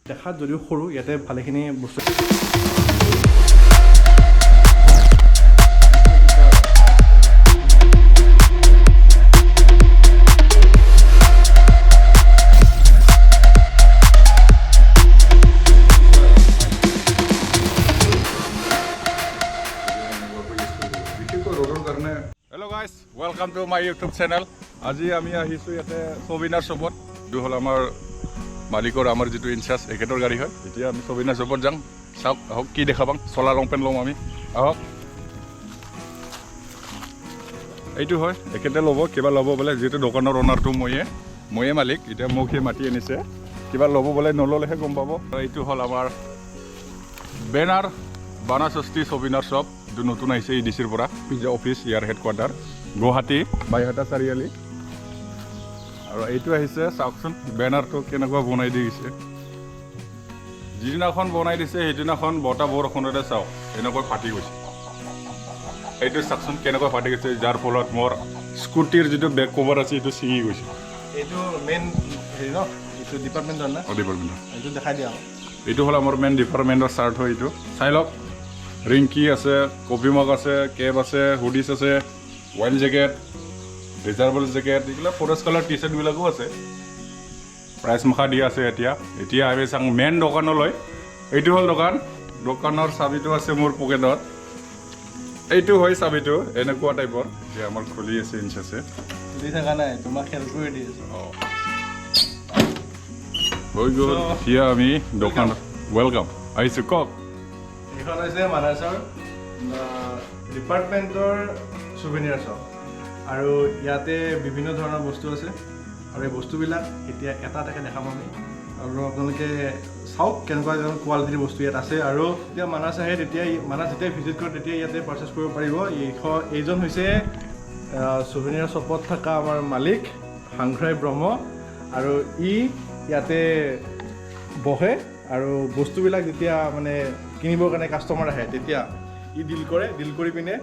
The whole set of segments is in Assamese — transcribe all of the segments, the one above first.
দেখাত যদিও সৰু ইয়াতে ভালেখিনি বস্তু Hello guys, welcome to my YouTube channel. আজি আমি আহিছোঁ ইয়াতে সবিনাৰ শ্বপত এইটো হ'ল আমাৰ মালিকৰ আমাৰ যিটো ইনচাৰ্জ এখেতৰ গাড়ী হয় এতিয়া আমি সবিনাৰ শ্বপত যাম চাওক আহক কি দেখা পাম চলা লং পেণ্ট ল'ম আমি আহক এইটো হয় এখেতে ল'ব কিবা ল'ব বোলে যিহেতু দোকানৰ অনাৰটো ময়ে মালিক এতিয়া মোক সি মাতি আনিছে কিবা ল'ব বোলে নল'লেহে গম পাব এইটো হ'ল আমাৰ বেনাৰ বানাসষ্টি সবিনাৰ শ্বপ এইটো নতুন আহিছে ইডিচিৰ পৰা পিজ্জা অফিচ ইয়াৰ হেডকোৱাৰ্টাৰ গুৱাহাটী বাইহাটা চাৰিআলি আৰু এইটো আহিছে চাওকচোন বেনাৰটো কেনেকুৱা বনাই দি গৈছে যিদিনাখন বনাই দিছে সেইদিনাখন বতাহ বৰষুণতে চাওক এনেকৈ ফাটি গৈছে এইটো চাওকচোন কেনেকুৱা ফাটি গৈছে যাৰ ফলত মোৰ স্কুটিৰ যিটো বেক কভাৰ আছে এইটো ছিঙি গৈছে এইটো মেইন হেৰি ন এইটো ডিপাৰ্টমেণ্টৰ না ডিপাৰ্টমেণ্টৰ এইটো দেখাই দিয়া এইটো হ'ল আমাৰ মেইন ডিপাৰ্টমেণ্টৰ চাৰ্ট হয় এইটো চাই লওক ৰিংকি আছে কফি মগ আছে কেপ আছে হুডিছ আছে ৱাইন জেকেট ৰিজাৰ্ভেবল জেকেট এইবিলাক ফৰেষ্ট কালাৰ টি চাৰ্টবিলাকো আছে প্ৰাইচ মুখা দিয়া আছে এতিয়া আমি চাওঁ মেইন দোকানলৈ এইটো হ'ল দোকানৰ চাবিটো আছে মোৰ পকেটত এইটো হয় চাবিটো এনেকুৱা টাইপৰ এতিয়া আমাৰ খুলি আছে ইঞ্চ আছে খুলি থকা নাই তোমাক হেল্প কৰি দি আছোঁ হৈ গ'ল এতিয়া আমি দোকান ৱেলকাম আহিছোঁ কওক এইখন হৈছে মানাছৰ ডিপাৰ্টমেণ্টৰ চুভেনিয়াৰ শ্বপ আৰু ইয়াতে বিভিন্ন ধৰণৰ বস্তু আছে আৰু এই বস্তুবিলাক এতিয়া এটা এটাকৈ দেখাম আমি আৰু আপোনালোকে চাওক কেনেকুৱা কোৱালিটিৰ বস্তু ইয়াত আছে আৰু যেতিয়া মানাছ আহে মানাছ যেতিয়া ভিজিট কৰে তেতিয়া ইয়াতে পাৰ্চেছ কৰিব পাৰিব এইজন হৈছে চুভেনিয়াৰ শ্বপত থকা আমাৰ মালিক সাংঘ্ৰাই ব্ৰহ্ম আৰু ইয়াতে বহে আৰু বস্তুবিলাক যেতিয়া মানে কিনিবৰ কাৰণে কাষ্টমাৰ আহে তেতিয়া ডিল কৰি পিনে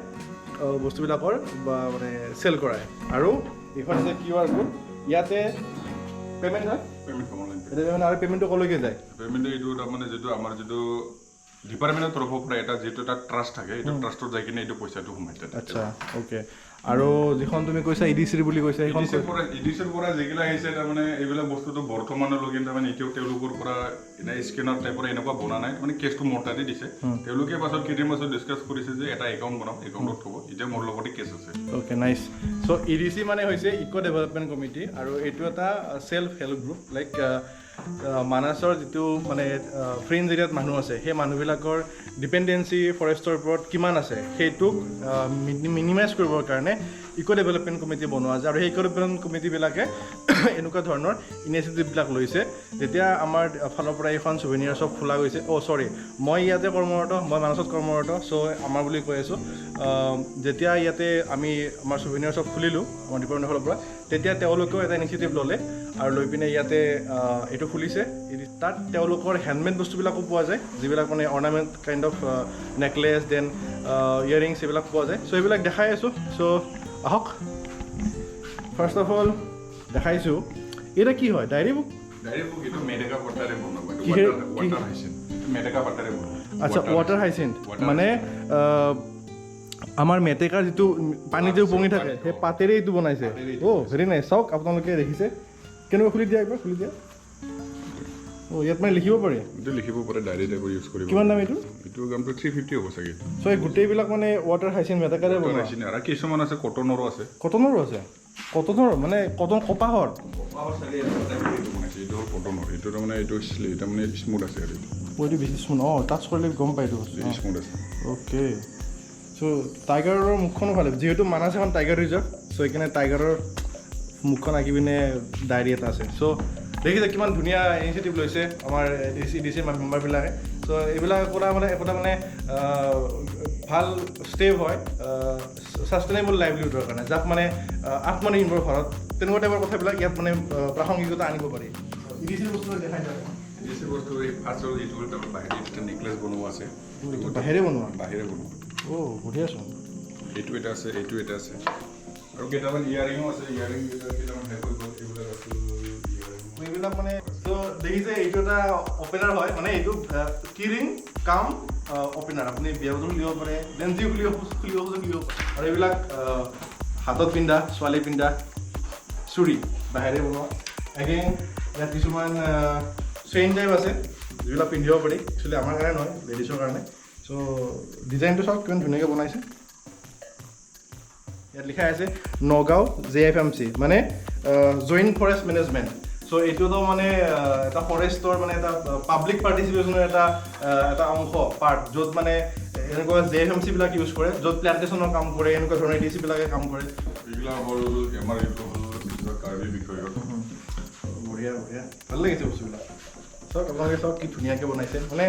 বস্তুবিলাকৰ বা মানে চেল কৰায় আৰু এইখন হৈছে QR কোড ইয়াতে পে'মেণ্ট হয় আৰু পে'মেণ্টটো ক'লৈকে যায় পে'মেণ্ট এইটো তাৰমানে যিটো আমাৰ যিটো ডিপাৰ্টমেণ্টৰ তৰফৰ পৰা যিটো এটা ট্ৰাষ্ট থাকে এইটো ট্ৰাষ্টত যাই কিনে এইটো পইচাটো সোমাই যায় আচ্ছা অ'কে আৰু যিখন তুমি কৈছা ইডিচিৰ বুলি কৈছা সেইখন ইডিচিৰ পৰা যিগিলা আহিছে তাৰমানে এইবিলাক বস্তুটো বৰ্তমানলৈকে তাৰমানে এতিয়াও তেওঁলোকৰ পৰা স্কেনাৰ টাইপৰ এনেকুৱা বনা নাই মানে কেছটো মোৰ তাতে দিছে তেওঁলোকে পাছত কেইদিন পাছত ডিছকাছ কৰিছে যে এটা একাউণ্ট বনাম একাউণ্টত থ'ব এতিয়া মোৰ লগতে কেছ আছে অ'কে নাইচ চ' ইডিচি মানে হৈছে ইক' ডেভেলপমেণ্ট কমিটি আৰু এইটো এটা চেল্ফ হেল্প গ্ৰুপ লাইক মানাছৰ যিটো মানে ফ্ৰেঞ্চ এৰিয়াত মানুহ আছে সেই মানুহবিলাকৰ ডিপেণ্ডেঞ্চি ফৰেষ্টৰ ওপৰত কিমান আছে সেইটোক মিনিমাইজ কৰিবৰ কাৰণে ইক' ডেভেলপমেণ্ট কমিটি বনোৱা যায় আৰু সেই ইক' ডেভেলপমেণ্ট কমিটিবিলাকে এনেকুৱা ধৰণৰ ইনিচিয়েটিভবিলাক লৈছে যেতিয়া আমাৰ ফালৰ পৰা এইখন চুভেনিয়াৰ শ্বপ খোলা গৈছে মই ইয়াতে কৰ্মৰত মই মানাছত কৰ্মৰত চ' আমাৰ বুলি কৈ আছোঁ যেতিয়া ইয়াতে আমি আমাৰ চুভেনিয়াৰ শ্বপ খুলিলোঁ আমাৰ ডিপাৰ্টমেণ্টৰ ফালৰ পৰা তেতিয়া তেওঁলোকেও এটা ইনিচিয়েটিভ ল'লে আৰু লৈ পিনে ইয়াতে এইটো খুলিছে তাত তেওঁলোকৰ হেণ্ডমেড বস্তুবিলাকো পোৱা যায় যিবিলাক মানে ornament kind of necklace then earrings এইবিলাক পোৱা যায় চ' এইবিলাক দেখাই আছোঁ চ' আহক ফাৰ্ষ্ট অফ অল দেখাইছোঁ এটা কি হয় ডায়েৰী বুক এইটো মেডেকা পাত্তাৰে বনোৱা আচ্ছা ৱাটাৰ হাইচিন্থ মানে আমাৰ মেটেকাৰ যিটো পানী যে উপঙি থাকে সেই পাতেৰে এইটো বনাইছে ভেৰি নাইচ চাওক আপোনালোকে দেখিছে কেনেকুৱা খুলি দিয়া ইয়াত মানে লিখিব পাৰি এইটো লিখিব পাৰে ডায়েৰী টাইপৰ ইউজ কৰিব কিমান দাম এইটো দামটো 350 হ'ব চাগে চ' এই গোটেইবিলাক মানে ৱাটাৰ হাইচিন্থ মেটেকাৰে বনোৱা আৰু কিছুমান আছে কটনৰো আছে কটনৰ মানে কটন কপাহৰ চাগে এইটো হ'ল কটনৰ এইটো তাৰমানে এইটো স্মুথ আছে আৰু এইটো বেছি স্মুথ টাচ কৰিলে গম পায় এইটো বস্তু স্মুথ আছে অ'কে চ' টাইগাৰৰ মুখখনো ভালে যিহেতু মানাছ এখন টাইগাৰ ৰিজাৰ্ভ চ' সেইকাৰণে টাইগাৰৰ মুখখন আঁকি পিনে ডায়েৰী এটা আছে চ' দেখিছে কিমান ধুনীয়া ইনিচিয়েটিভ লৈছে আমাৰ ডিচি মেম্বাৰবিলাকে চ' এইবিলাক একোটা মানে ভাল ষ্টেপ হয় ছাষ্টেইনেবল লাইভলিহুডৰ কাৰণে যাক মানে আত্মনিৰ্ভৰ ভাৰত তেনেকুৱা টাইপৰ কথাবিলাক ইয়াত মানে প্ৰাসংগিকতা আনিব পাৰি ইডিচিৰ বস্তু দেখাই যায় ইডিচিৰ বস্তু এই ফাৰ্ষ্টৰ যিটো বাহিৰে এটা নেকলেছ বনোৱা আছে বাহিৰে বনোৱা বঢ়িয়াচোন এইটো এটা আছে আৰু কেইটামান ইয়াৰিঙো আছে কেইটামান এইবিলাক মানে চ' দেখিছে এইটো এটা অপেনাৰ হয় মানে এইটো কিৰিং কাম অপেনাৰ আপুনি বিয়া বতল খুলিব পাৰে দেন যি খুলিব খুলিব আৰু এইবিলাক হাতত পিন্ধা ছোৱালী পিন্ধা চুৰি বাহিৰে বনোৱা এগেইন ইয়াত কিছুমান চেইন টাইপ আছে যিবিলাক পিন্ধিব পাৰি একচুৱেলি আমাৰ কাৰণে নহয় লেডিছৰ কাৰণে চ' ডিজাইনটো চাওক কিমান ধুনীয়াকৈ বনাইছে ইয়াত লিখা আছে নগাঁও JFMC মানে জইণ্ট ফৰেষ্ট মেনেজমেণ্ট চ' এইটোতো মানে এটা ফৰেষ্টৰ মানে এটা পাব্লিক পাৰ্টিচিপেশ্যনৰ এটা অংশ পাৰ্ট য'ত মানে এনেকুৱা JFMC বিলাক ইউজ কৰে য'ত প্লান্টেশ্যনৰ কাম কৰে এনেকুৱা ধৰণৰ EDC বিলাকে কাম কৰে এইবিলাক হ'ল আমাৰ এইটো হ'ল কাৰ্বি বিষয়ৰ বঢ়িয়া বঢ়িয়া ভাল লাগিছে বস্তুবিলাক চাওক আপোনালোকে চাওক কি ধুনীয়াকৈ বনাইছে মানে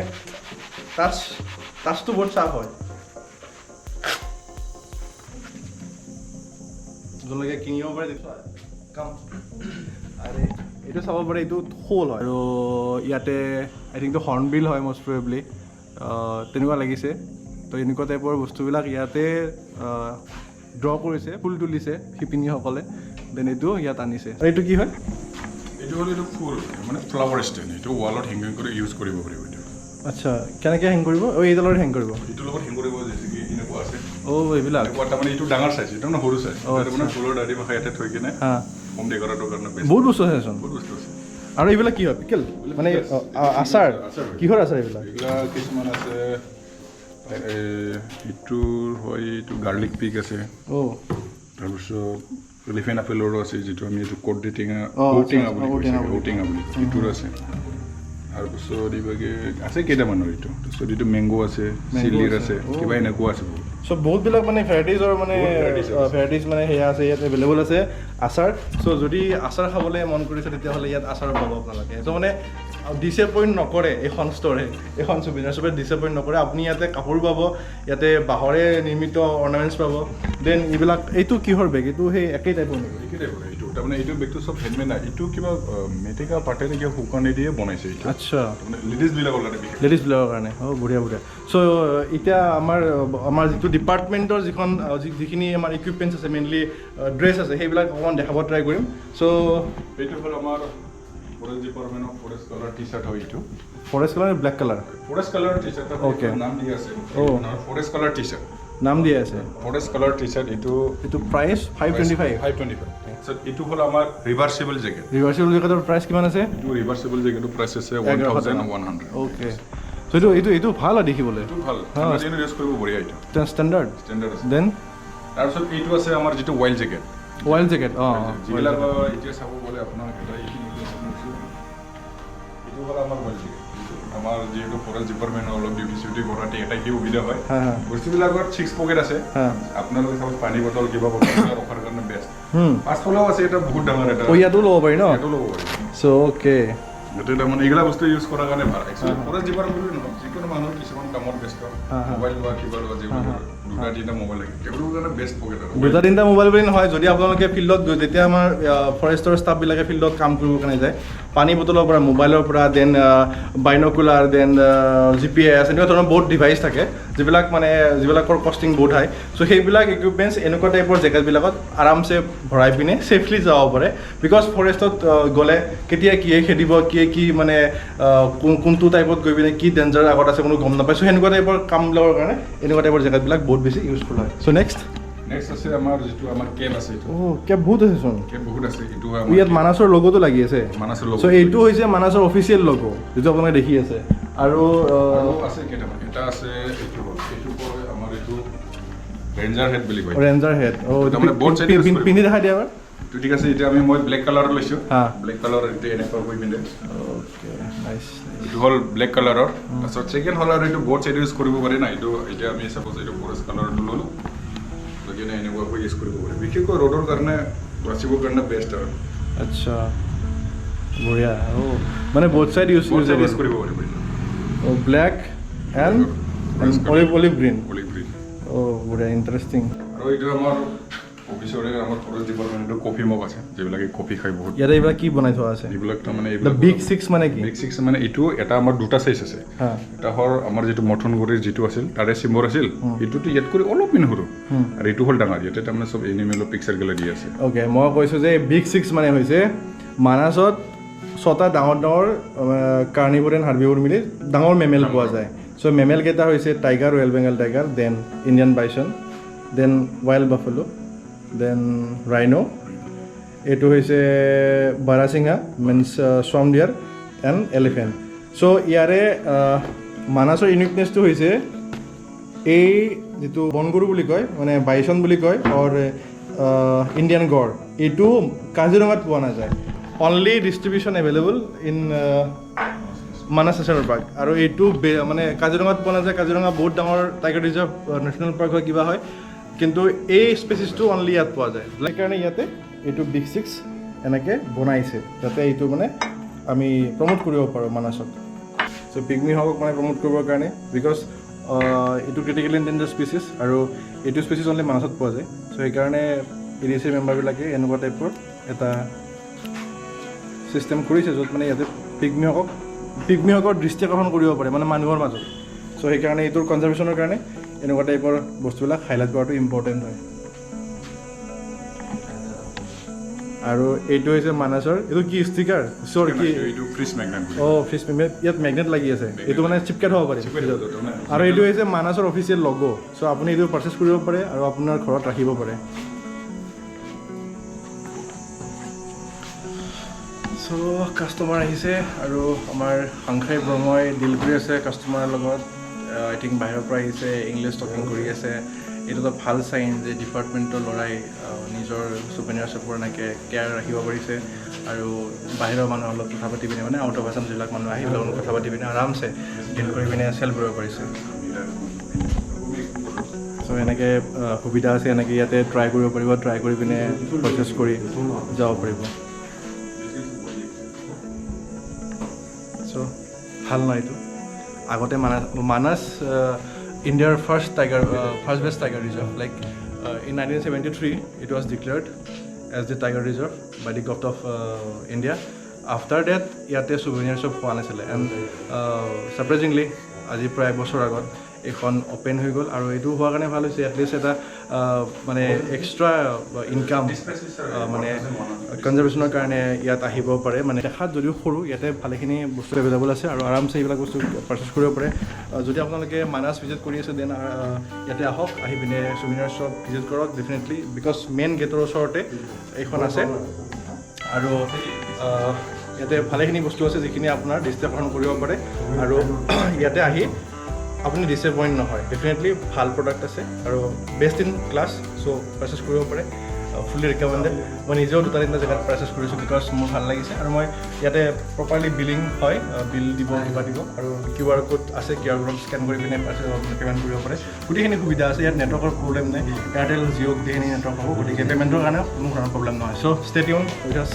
টাচটো বহুত চাফ হয় যোনলৈকে কিনিব পাৰে কাম আৰে এইটো চাব পাৰে এইটো শ'ল হয় আৰু ইয়াতে আই থিংকটো হৰ্ণবিল হয় মষ্ট প্ৰবেবলি তেনেকুৱা লাগিছে তো এনেকুৱা টাইপৰ বস্তুবিলাক ইয়াতে ড্ৰ কৰিছে ফুল তুলিছে শিপিনীসকলে দেন এইটো ইয়াত আনিছে আৰু এইটো কি হয় এইটো হ'ল এইটো ফুল মানে ফ্লাৱাৰ ষ্টেণ্ড এইটো ৱালত হেংগিং কৰি ইউজ কৰিব পাৰিব এইটো আচ্ছা কেনেকৈ হেং কৰিব এইডালৰ হেং কৰিব এইটোৰ লগত হেং কৰিব যেনেকৈ এনেকুৱা আছে এইবিলাক এনেকুৱা তাৰমানে এইটো ডাঙৰ চাইজ এইটো মানে সৰু চাইজ মানে ফুলৰ দাঢ়ি মাখা ইয়াতে থৈ কিনে হোম ডেকৰেটৰ কাৰণে বেষ্ট বহুত বস্তু আছেচোন বহুত বস্তু আছে আৰু এইবিলাক কি হয় পিকেল মানে আচাৰ কিহৰ আচাৰ এইবিলাক এইবিলাক কিছুমান আছে এইটো হয় এইটো গাৰ্লিক পিক আছে তাৰপিছত এলিফেণ্ট আপেলৰো আছে যিটো আমি এইটো ঔটেঙা বুলি এইটোৰ আছে তাৰপিছত এইভাগে আছে কেইটামানৰ এইটো তাৰপিছত এইটো মেংগ' আছে চিলিৰ আছে কিবা এনেকুৱা আছে চ' বহুতবিলাক মানে ভেৰাইটিজৰ মানে ভেৰাইটিজ মানে সেয়া আছে ইয়াত এভেইলেবল আছে আচাৰ চ' যদি আচাৰ খাবলৈ মন কৰিছে তেতিয়াহ'লে ইয়াত আচাৰ পাব আপোনালোকে চ' মানে ডিচএপইণ্ট নকৰে এইখন ষ্ট'ৰে এইখন চুবিধাৰ ষ্ট'ৰে ডিচএপইণ্ট নকৰে আপুনি ইয়াতে কাপোৰ পাব ইয়াতে বাঁহৰে নিৰ্মিত অৰ্নামেণ্টছ পাব দেন এইবিলাক এইটো কিহৰ বেগ এইটো সেই একেই টাইপৰ নেকি একেই টাইপৰ এইটো তাৰমানে এইটো বেগটো চব হেণ্ডমেড নাই এইটো কিবা মেটেকা পাতেৰে কিবা শুকানি দিয়ে বনাইছে এইটো আচ্ছা লেডিজবিলাকৰ কাৰণে বঢ়িয়া বঢ়িয়া চ' এতিয়া আমাৰ যিটো ডিপাৰ্টমেণ্টৰ যিখিনি আমাৰ ইকুইপমেণ্টছ আছে মেইনলি ড্ৰেছ আছে সেইবিলাক অকণমান দেখাব ট্ৰাই কৰিম চ' এইটো হ'ল আমাৰ ফৰেষ্ট ডিপাৰ্টমেণ্টৰ ফৰেষ্ট কালাৰ টি চাৰ্ট হয় এইটো forest colour black colour forest colour T shirt Okay. নাম দিয়া আছে ফৰেষ্ট কালাৰ টি চাৰ্ট নাম দিয়া আছে ফৰেষ্ট কালাৰ টি চাৰ্ট এইটো প্ৰাইচ 525 তাৰপিছত এইটো হ'ল আমাৰ ৰিভাৰ্চিবল জেকেট ৰিভাৰ্চিবল জেকেটৰ প্ৰাইচ কিমান আছে এইটো ৰিভাৰ্চিবল জেকেটৰ প্ৰাইচ আছে 1100 অ'কে চ' এইটো ভাল হয় দেখিবলৈ এইটো ভাল ইউজ কৰিব বঢ়িয়া এইটো ষ্টেণ্ডাৰ্ড আছে দেন তাৰপিছত এইটো আছে আমাৰ যিটো ৱাইল্ড জেকেট জেকেট যিবিলাক এতিয়া চাব গ'লে আপোনাৰ এইটো হ'ল আমাৰ ৱাইল্ড জেকেট আমাৰ যিহেতু ফৰেষ্ট ডিপাৰ্টমেণ্টৰ অলপ ডিউটি চিউটি কৰাতে এটা কি সুবিধা হয় বস্তুবিলাকত 6 পকেট আছে আপোনালোকে চাব পানী বটল কিবা বটল ৰখাৰ কাৰণে বেষ্ট পাছফালেও আছে এটা বহুত ডাঙৰ এটা ইয়াতো ল'ব পাৰি ন ইয়াতো ল'ব পাৰি চ' অ'কে গতিকে তাৰমানে এইগিলা বস্তু ইউজ কৰাৰ কাৰণে ভাল একচুৱেলি ফৰেষ্ট ডিপাৰ্টমেণ্ট বুলি নহয় যিকোনো মানুহ কিছুমান কামত ব্যস্ত মোবাইল লোৱা কিবা লোৱা যিবোৰ দুটা তিনিটা মোবাইল লাগে তেওঁলোকৰ কাৰণে বেষ্ট পকেট আৰু দুটা তিনিটা মোবাইল বুলি নহয় যদি আপোনালোকে ফিল্ডত যেতিয়া আমাৰ ফৰেষ্টৰ ষ্টাফবিলাকে ফিল্ডত কাম কৰিবৰ কাৰণে যায় পানী বটলৰ পৰা মোবাইলৰ পৰা দেন বাইনকুলাৰ দেন GPS এনেকুৱা ধৰণৰ বহুত ডিভাইচ থাকে যিবিলাকৰ কষ্টিং বহুত হাই চ' সেইবিলাক ইকুইপমেণ্টছ এনেকুৱা টাইপৰ জেকেটবিলাকত আৰামছে ভৰাই পিনে ছেফলি যাব পাৰে বিকজ ফৰেষ্টত গ'লে কেতিয়া কিয়ে খেদিব কি মানে কোনটো টাইপত গৈ পিনে কি ডেঞ্জাৰ আগত আছে কোনো গম নাপায় চ' সেনেকুৱা টাইপৰ কামবিলাকৰ কাৰণে এনেকুৱা টাইপৰ জেকেটবিলাক বহুত বেছি ইউজফুল হয় চ' নেক্সট আছে আমাৰ যিটো আমাৰ কেপ আছে এইটো কেপ বহুত আছেচোন কেপ বহুত আছে এইটো ইয়াত মানাছৰ লগোটো লাগি আছে মানাছৰ চ' এইটো হৈছে মানাছৰ অফিচিয়েল লগো যিটো আপোনালোকে দেখি আছে আৰু আছে কেইটামান এটা আছে এইটো কয় আমাৰ এইটো ৰেঞ্জাৰ হেড বুলি কয় ৰেঞ্জাৰ হেড তাৰমানে বহুত চাইড পিন্ধি দেখাই দিয়া এবাৰ ঠিক আছে এতিয়া মই ব্লেক কালাৰৰ লৈছোঁ ব্লেক কালাৰ এতিয়া এনেকুৱা কৰি পিন্ধে অ'কে নাইচ এইটো হ'ল ব্লেক কালাৰৰ তাৰপিছত ছেকেণ্ড হ'ল আৰু এইটো বহুত চাইড ইউজ কৰিব পাৰি না এইটো এতিয়া আমি চাপ'জ এইটো ফৰেষ্ট কালাৰটো ল'লোঁ লৈ কিনে এনেকুৱাকৈ ইউজ কৰিব পাৰি বিশেষকৈ ৰ'দৰ কাৰণে বাচিবৰ কাৰণে বেষ্ট আৰু আচ্ছা বঢ়িয়া মানে বহুত চাইড ইউজ কৰিব পাৰিব black and olive green green বঢ়িয়া ইণ্টাৰেষ্টিং আৰু এইটো আমাৰ অফিচৰে আমাৰ ফৰেষ্ট ডিপাৰ্টমেণ্টৰ কফি মগ আছে যিবিলাকে কফি খাই বহুত ইয়াতে এইবিলাক কি বনাই থোৱা আছে এইবিলাক তাৰমানে বিগ ছিক্স মানে কি বিগ ছিক্স মানে এইটো এটা আমাৰ দুটা চাইজ আছে এটা হ'ল আমাৰ যিটো মথনগুৰিৰ যিটো আছিল তাৰে চিম্বৰ আছিল এইটোতো ইয়াত কৰি অলপ পিন সৰু আৰু এইটো হ'ল ডাঙৰ ইয়াতে তাৰমানে চব এনিমেলৰ পিকচাৰ গেলা দি আছে অ'কে মই কৈছোঁ যে বিগ ছিক্স মানে হৈছে মানাছত ছটা ডাঙৰ ডাঙৰ কাৰ্নিভৰ এণ্ড হাৰ্বিভৰ মিলি ডাঙৰ মেমেল পোৱা যায় চ' মেমেলকেইটা হৈছে tiger royal Bengal tiger then Indian bison then wild buffalo then rhino এইটো হৈছে বাৰাচিঙা means swamp deer and elephant so' ইয়াৰে মানাছৰ ইউনিকনেছটো হৈছে এই যিটো বনগৰু বুলি কয় মানে বাইচন বুলি কয় অৰ ইণ্ডিয়ান গড় এইটো কাজিৰঙাত পোৱা নাযায় only distribution available in Manas national park আৰু এইটো মানে কাজিৰঙাত পোৱা নাযায় কাজিৰঙা বহুত ডাঙৰ টাইগাৰ ৰিজাৰ্ভ নেশ্যনেল পাৰ্ক হয় কিবা হয় কিন্তু এই স্পেচিছটো অনলি ইয়াত পোৱা যায় সেইকাৰণে ইয়াতে এইটো বিগ 6 এনেকৈ বনাইছে যাতে এইটো মানে আমি প্ৰমোট কৰিব পাৰোঁ মানাছত চ' পিগমিহকক মানে প্ৰমোট কৰিবৰ কাৰণে বিকজ এইটো ক্ৰিটিকেলি এণ্ডেঞ্জাৰ্ড স্পেচিছ আৰু এইটো স্পেচিছ অনলি মানাছত পোৱা যায় চ' সেইকাৰণে EDC মেম্বাৰবিলাকে এনেকুৱা টাইপৰ এটা ছিষ্টেম কৰিছে য'ত মানে ইয়াতে পিগমিহকৰ দৃষ্টি আকৰ্ষণ কৰিব পাৰে মানে মানুহৰ মাজত চ' সেইকাৰণে এইটোৰ কনজাৰ্ভেশ্যনৰ কাৰণে এনেকুৱা টাইপৰ বস্তুবিলাক হাইলাইট কৰাটো ইম্পৰ্টেণ্ট হয় আৰু এইটো হৈছে মানাছৰ এইটো কি ষ্টিকাৰ চৰ কি এইটো ফ্ৰিজ মেগনেট ফিছ ইয়াত মেগনেট লাগি আছে এইটো মানে চিপকেট হ'ব পাৰে আৰু এইটো হৈছে মানাছৰ অফিচিয়েল লগো চ' আপুনি এইটো পাৰ্চেছ কৰিব পাৰে আৰু আপোনাৰ ঘৰত ৰাখিব পাৰে চ' কাষ্টমাৰ আহিছে আৰু আমাৰ সাংসাৰিক ব্ৰহ্মই ডিল কৰি আছে কাষ্টমাৰৰ লগত আই থিংক বাহিৰৰ পৰা আহিছে ইংলিছ টকিং কৰি আছে এইটো এটা ভাল চাইন যে ডিপাৰ্টমেণ্টৰ ল'ৰাই নিজৰ চুপেনিয়াৰ শ্বপৰ এনেকৈ কেয়াৰ ৰাখিব পাৰিছে আৰু বাহিৰৰ মানুহৰ লগত কথা পাতি পিনে মানে আউট অফ আছাম যিবিলাক মানুহ আহি লগত কথা পাতি পিনে আৰামছে ডিল কৰি পিনে চেল কৰিব পাৰিছে চ' এনেকৈ সুবিধা আছে এনেকৈ ইয়াতে ট্ৰাই কৰিব পাৰিব ট্ৰাই কৰি পিনে পাৰচেছ কৰি যাব পাৰিব চ' ভাল নহয় এইটো আগতে মানাছ ইণ্ডিয়াৰ first best tiger reserve like in 1973 it was declared as the tiger reserve by the government of India after that ইয়াতে souvenirs of হোৱা নাছিলে এণ্ড সাৰপ্ৰাইজিংলি আজি প্ৰায় বছৰ আগত এখন অপেন হৈ গ'ল আৰু এইটো হোৱাৰ কাৰণে ভাল হৈছে এটলিষ্ট এটা মানে এক্সট্ৰা ইনকাম মানে কনজাৰ্ভেশ্যনৰ কাৰণে ইয়াত আহিব পাৰে মানে দেখাত যদিও সৰু ইয়াতে ভালেখিনি বস্তু এভেইলেবল আছে আৰু আৰামছে এইবিলাক বস্তু পাৰচেছ কৰিব পাৰে যদি আপোনালোকে মানাছ ভিজিট কৰি আছে দেন ইয়াতে আহক আহি পিনে চুভিনিয়াৰ শ্বপ ভিজিট কৰক ডেফিনেটলি বিকজ মেইন গেটৰ ওচৰতে এইখন আছে আৰু ইয়াতে ভালেখিনি বস্তু আছে যিখিনি আপোনাৰ দৃষ্টি আকৰ্ষণ কৰিব পাৰে আৰু ইয়াতে আহি আপুনি ডিসএপইণ্ট নহয় ডেফিনেটলি ভাল প্ৰডাক্ট আছে আৰু বেষ্ট ইন ক্লাছ চ' পাৰচেছ কৰিব পাৰে ফুলি ৰিকমেণ্ডেড মই নিজেও দুটা তিনিটা জেগাত পাৰচেছ কৰিছোঁ বিকজ মোৰ ভাল লাগিছে আৰু মই ইয়াতে প্ৰপাৰলি বিলিং হয় বিল দিব কিবা দিব আৰু QR কোড আছে QR কোড স্কেন কৰি পিনে পে'মেণ্ট কৰিব পাৰে গোটেইখিনি সুবিধা আছে ইয়াত নেটৱৰ্কৰ প্ৰব্লেম নাই এয়াৰটেল জিঅ' গোটেইখিনি নেটৱৰ্ক হ'ব গতিকে পে'মেণ্টৰ কাৰণে কোনো ধৰণৰ প্ৰব্লেম নহয় চ' ষ্টে টিউন উইথ আছ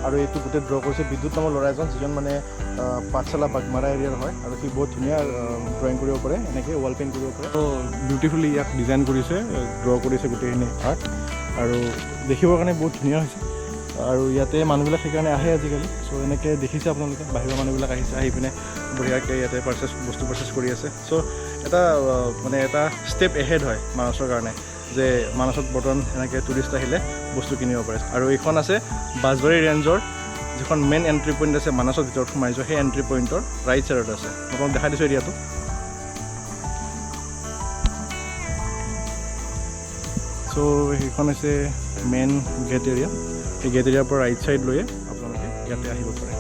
আৰু এইটো গোটেই ড্ৰ কৰিছে বিদ্যুৎ নামৰ ল'ৰা এজন যিজন মানে পাঠশালা বাগমাৰা এৰিয়াৰ হয় আৰু সি বহুত ধুনীয়া ড্ৰয়িং কৰিব পাৰে এনেকৈ ৱাল পেইণ্ট কৰিব পাৰে ত' বিউটিফুলি ইয়াক ডিজাইন কৰিছে ড্ৰ কৰিছে গোটেইখিনি আৰ্ট আৰু দেখিবৰ কাৰণে বহুত ধুনীয়া হৈছে আৰু ইয়াতে মানুহবিলাক সেইকাৰণে আহে আজিকালি চ' এনেকৈ দেখিছে আপোনালোকে বাহিৰৰ মানুহবিলাক আহিছে আহি পিনে বঢ়িয়াকৈ ইয়াতে বস্তু পাৰচেছ কৰি আছে চ' এটা মানে এটা ষ্টেপ এহেড হয় মানাছৰ কাৰণে যে মানাছত বৰ্তমান এনেকৈ টুৰিষ্ট আহিলে বস্তু কিনিব পাৰে আৰু এইখন আছে বাজবাৰী ৰেঞ্জৰ যিখন মেইন এণ্ট্ৰি পইণ্ট আছে মানাছৰ ভিতৰত সোমাই যোৱা সেই এণ্ট্ৰি পইণ্টৰ ৰাইট ছাইডত আছে মই আপোনাক দেখাই দিছোঁ এৰিয়াটো চ' সেইখন হৈছে মেইন গেট এৰিয়া সেই গেট এৰিয়াৰ পৰা ৰাইট ছাইড লৈয়ে আপোনালোকে ইয়াতে আহিব পাৰে